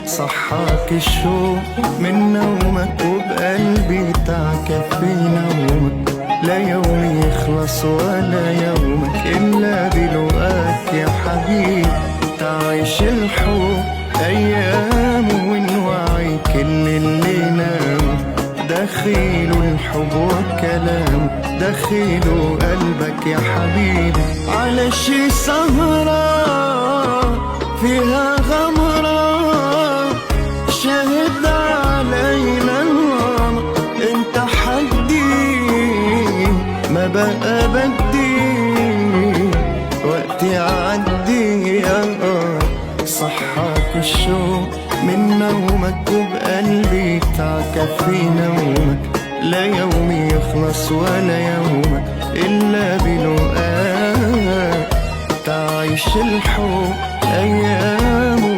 صحاك الشوق من نومك وبقلبي تعكف في نومك. لا يوم يخلص ولا يومك إلا بلقاك يا حبيبي. تعيش الحب أيام ونوعي كل اللي نام. دخيله الحب وكلام دخيله قلبك يا حبيبي. على شي سهرة فيها غمرة شاهد علينا الغمر. انت حدي ما بقى بدي وقتي عدي صحاك الشوق من نومك وبقلبي تعكف في نومك. لا يوم يخلص ولا يومك إلا بلقاك. تعيش الحب أيام